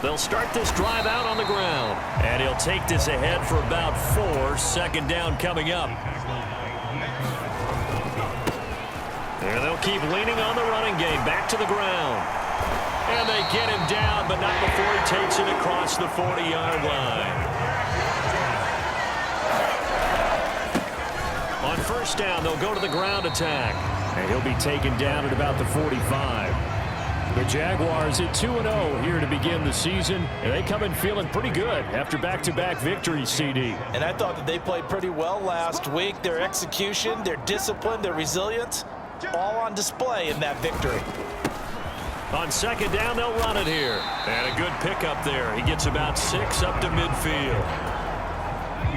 They'll start this drive out on the ground. And he'll take this ahead for about 4. Second down coming up. And they'll keep leaning on the running game. Back to the ground. And they get him down, but not before he takes it across the 40-yard line. On first down, they'll go to the ground attack. And he'll be taken down at about the 45. The Jaguars at 2-0 here to begin the season, and they come in feeling pretty good after back-to-back victories, CD. And I thought that they played pretty well last week. Their execution, their discipline, their resilience, all on display in that victory. On second down, they'll run it here. And a good pickup there. He gets about 6 up to midfield.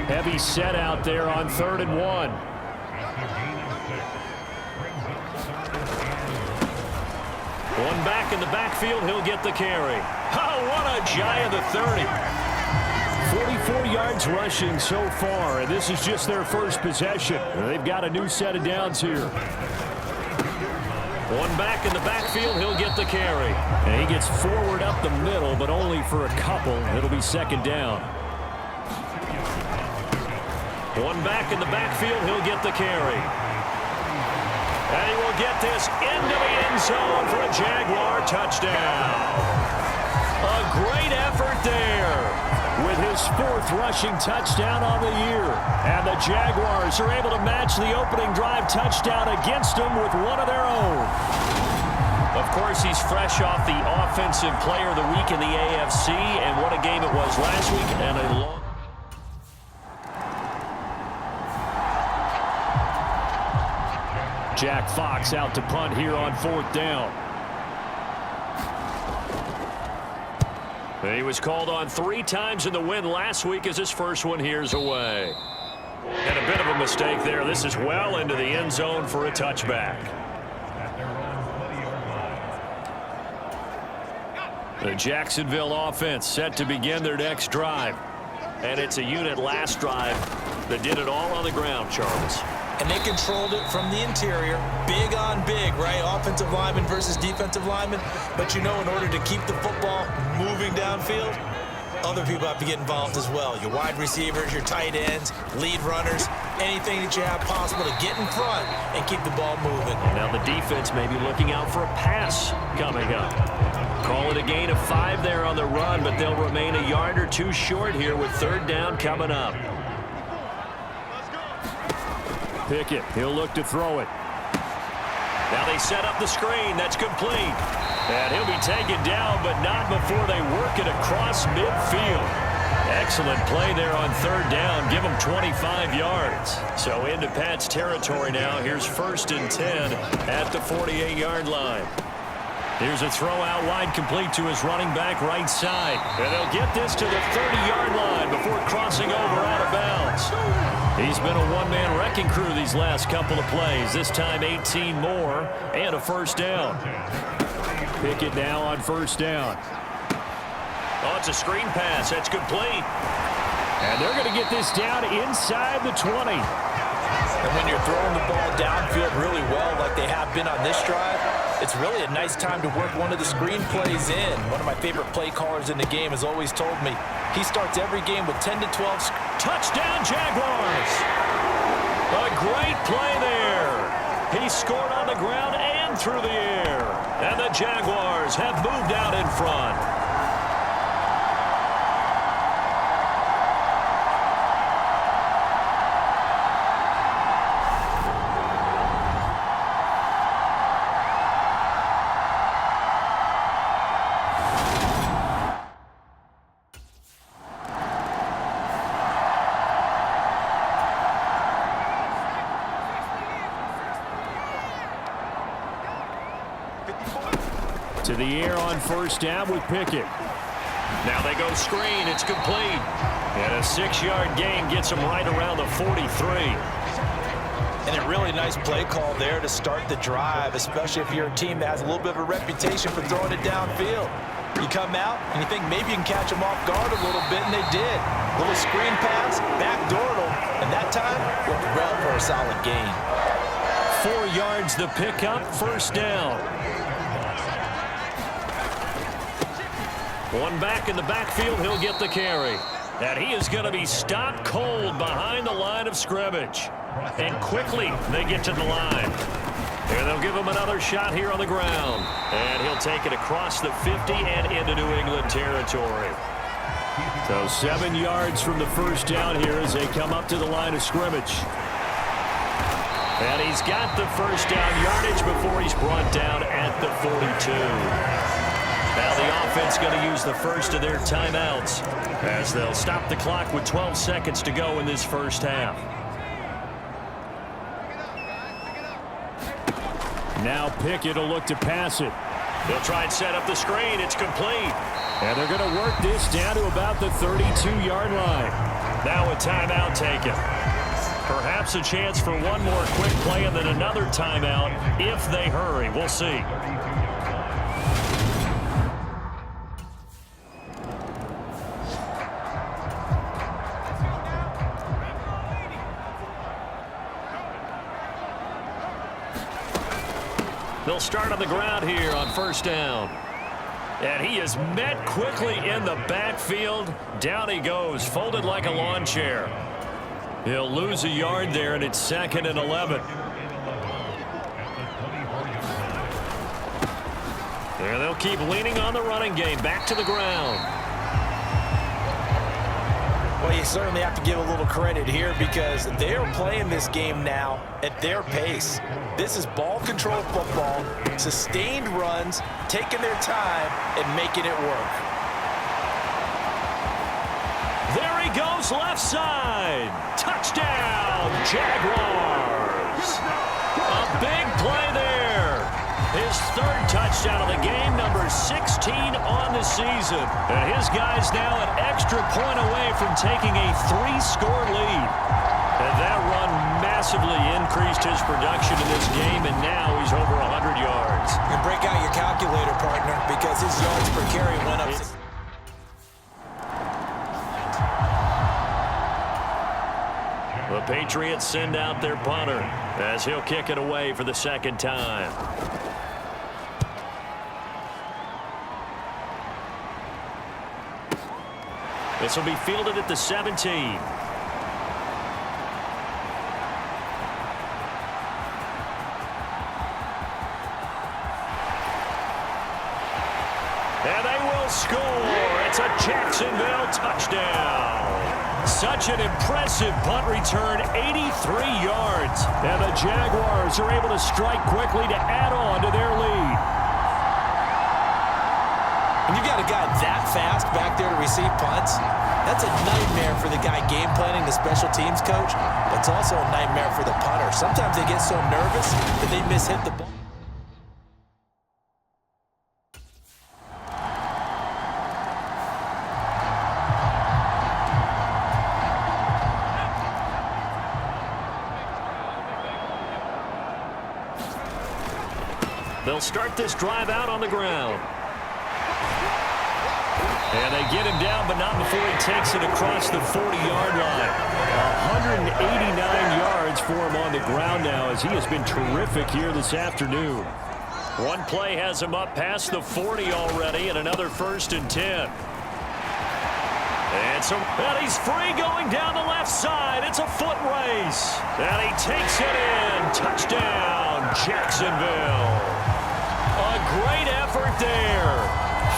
Heavy set out there on 3rd and 1. One back in the backfield, he'll get the carry. Oh, what a giant of 30. 44 yards rushing so far, and this is just their first possession. They've got a new set of downs here. One back in the backfield, he'll get the carry. And he gets forward up the middle, but only for a couple. It'll be second down. One back in the backfield, he'll get the carry. And he will get this into the end zone for a Jaguar touchdown. A great effort there with his 4th rushing touchdown on the year. And the Jaguars are able to match the opening drive touchdown against them with one of their own. Of course, he's fresh off the Offensive Player of the Week in the AFC, and what a game it was last week, and a long... Jack Fox out to punt here on 4th down. He was called on 3 times in the win last week as his first one here's away. And a bit of a mistake there. This is well into the end zone for a touchback. The Jacksonville offense set to begin their next drive. And it's a unit last drive that did it all on the ground, Charles. And they controlled it from the interior. Big on big, right? Offensive lineman versus defensive lineman. But you know, in order to keep the football moving downfield, other people have to get involved as well. Your wide receivers, your tight ends, lead runners, anything that you have possible to get in front and keep the ball moving. Now the defense may be looking out for a pass coming up. Call it a gain of 5 there on the run, but they'll remain a yard or 2 short here with 3rd down coming up. Pickett, he'll look to throw it. Now they set up the screen. That's complete. And he'll be taken down, but not before they work it across midfield. Excellent play there on 3rd down. Give him 25 yards. So into Pat's territory now. Here's 1st and 10 at the 48-yard line. Here's a throw out wide, complete to his running back right side. And they'll get this to the 30-yard line before crossing over out of bounds. He's been a one-man wrecking crew these last couple of plays. This time 18 more and a 1st down. Pickett now on 1st down. Oh, it's a screen pass. That's complete. And they're going to get this down inside the 20. And when you're throwing the ball downfield really well like they have been on this drive, it's really a nice time to work one of the screen plays in. One of my favorite play callers in the game has always told me he starts every game with 10 to 12. Touchdown, Jaguars! A great play there. He scored on the ground and through the air. And the Jaguars have moved out in front. To the air on 1st down with Pickett. Now they go screen. It's complete. And a 6-yard gain gets him right around the 43. And a really nice play call there to start the drive, especially if you're a team that has a little bit of a reputation for throwing it downfield. You come out and you think maybe you can catch them off guard a little bit, and they did. Little screen pass, backdoored them, and that time went well for a solid gain. 4 yards the pickup, 1st down. One back in the backfield, he'll get the carry. And he is going to be stopped cold behind the line of scrimmage. And quickly they get to the line. And they'll give him another shot here on the ground. And he'll take it across the 50 and into New England territory. So 7 yards from the first down here as they come up to the line of scrimmage. And he's got the first down yardage before he's brought down at the 42. Now the offense going to use the first of their timeouts as they'll stop the clock with 12 seconds to go in this first half. Now Pickett will look to pass it. They'll try and set up the screen. It's complete. And they're going to work this down to about the 32-yard line. Now a timeout taken. Perhaps a chance for one more quick play and then another timeout if they hurry. We'll see. They'll start on the ground here on first down. And he is met quickly in the backfield. Down he goes, folded like a lawn chair. He'll lose a yard there, and it's 2nd and 11. And they'll keep leaning on the running game. Back to the ground. Well, you certainly have to give a little credit here because they are playing this game now at their pace. This is ball control football, sustained runs, taking their time and making it work. There he goes, left side. Touchdown, Jaguars. A big play there. His 3rd touchdown of the game, number 16 on the season. And his guy's now an extra point away from taking a 3-score lead. And that run massively increased his production in this game, and now he's over 100 yards. And break out your calculator, partner, because his yards per carry went up. The Patriots send out their punter as he'll kick it away for the 2nd time. This will be fielded at the 17. And they will score. It's a Jacksonville touchdown. Such an impressive punt return, 83 yards. And the Jaguars are able to strike quickly to add on to their lead. When you got a guy that fast back there to receive punts, that's a nightmare for the guy game planning, the special teams coach. It's also a nightmare for the punter. Sometimes they get so nervous that they mishit the ball. They'll start this drive out on the ground. And they get him down, but not before he takes it across the 40-yard line. 189 yards for him on the ground now as he has been terrific here this afternoon. One play has him up past the 40 already, and another 1st and 10. And he's free going down the left side. It's a foot race. And he takes it in. Touchdown, Jacksonville. A great effort there.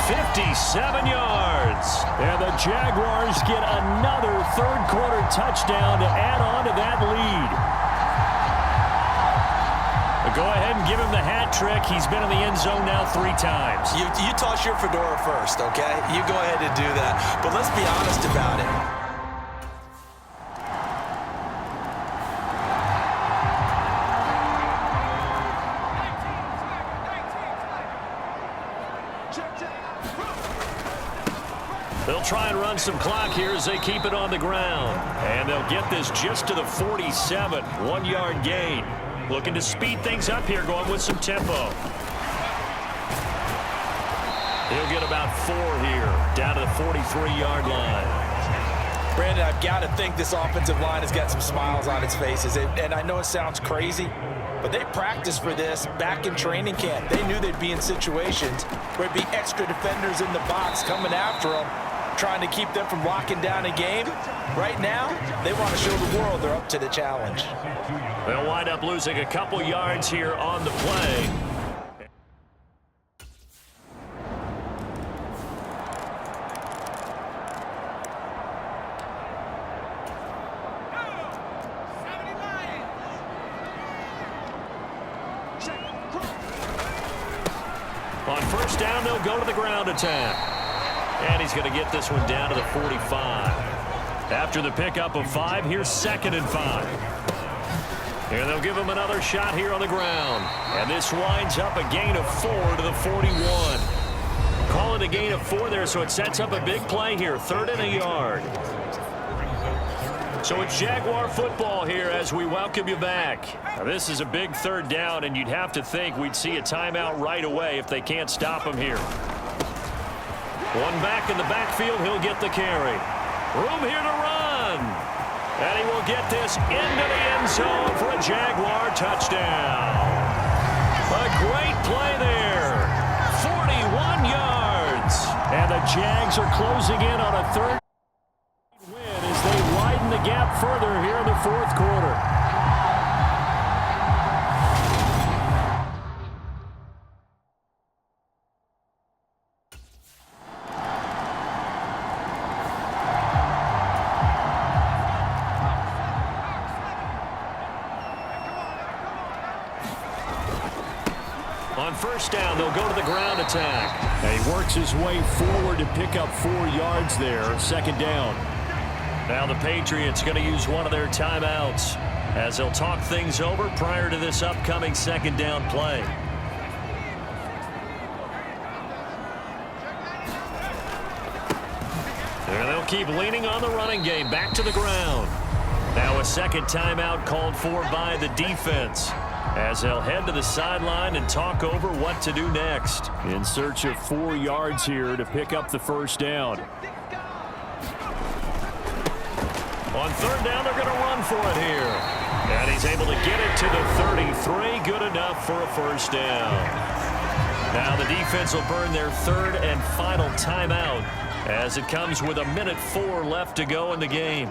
57 yards. And the Jaguars get another 3rd-quarter touchdown to add on to that lead. Go ahead and give him the hat trick. He's been in the end zone now 3 times. You toss your fedora first, okay? You go ahead and do that. But let's be honest about it. They'll try and run some clock here as they keep it on the ground. And they'll get this just to the 47. 1-yard gain. Looking to speed things up here, going with some tempo. He'll get about 4 here, down to the 43-yard line. Brandon, I've got to think this offensive line has got some smiles on its faces. And I know it sounds crazy, but they practiced for this back in training camp. They knew they'd be in situations where it'd be extra defenders in the box coming after them, trying to keep them from locking down a game. Right now, they want to show the world they're up to the challenge. They'll wind up losing a couple yards here on the play. On first down, they'll go to the ground attack. And he's going to get this one down to the 45. After the pickup of 5, here's 2nd and 5. And they'll give him another shot here on the ground. And this winds up a gain of 4 to the 41. Call it a gain of 4 there, so it sets up a big play here. 3rd and a yard. So it's Jaguar football here as we welcome you back. Now this is a big 3rd down, and you'd have to think we'd see a timeout right away if they can't stop him here. One back in the backfield, he'll get the carry. Room here to run. And he will get this into the end zone for a Jaguar touchdown. A great play there. 41 yards. And the Jags are closing in on a 3rd win as they widen the gap further here in the 4th quarter. On first down, they'll go to the ground attack. And he works his way forward to pick up 4 yards there. 2nd down. Now the Patriots going to use one of their timeouts as they'll talk things over prior to this upcoming 2nd down play. There they'll keep leaning on the running game. Back to the ground. Now a 2nd timeout called for by the defense, as they'll head to the sideline and talk over what to do next. In search of 4 yards here to pick up the 1st down. On 3rd down, they're going to run for it here. And he's able to get it to the 33. Good enough for a 1st down. Now the defense will burn their 3rd and final timeout as it comes with 1:04 left to go in the game.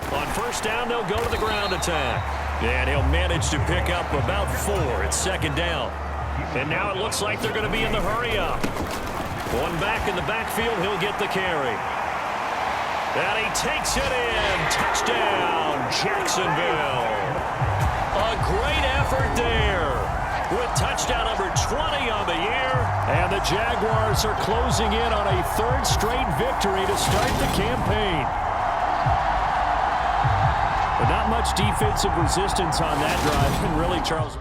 On 1st down, they'll go to the ground attack. And he'll manage to pick up about 4. It's 2nd down. And now it looks like they're going to be in the hurry-up. One back in the backfield, he'll get the carry. And he takes it in. Touchdown, Jacksonville. A great effort there with touchdown number 20 on the year. And the Jaguars are closing in on a 3rd straight victory to start the campaign. But not much defensive resistance on that drive. And really, Charles,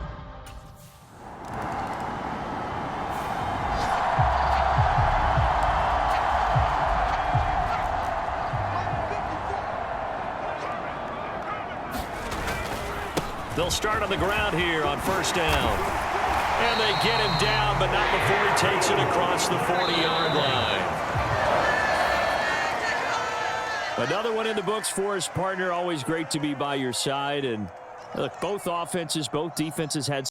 they'll start on the ground here on 1st down. And they get him down, but not before he takes it across the 40-yard line. Another one in the books for his partner. Always great to be by your side. And look, both offenses, both defenses had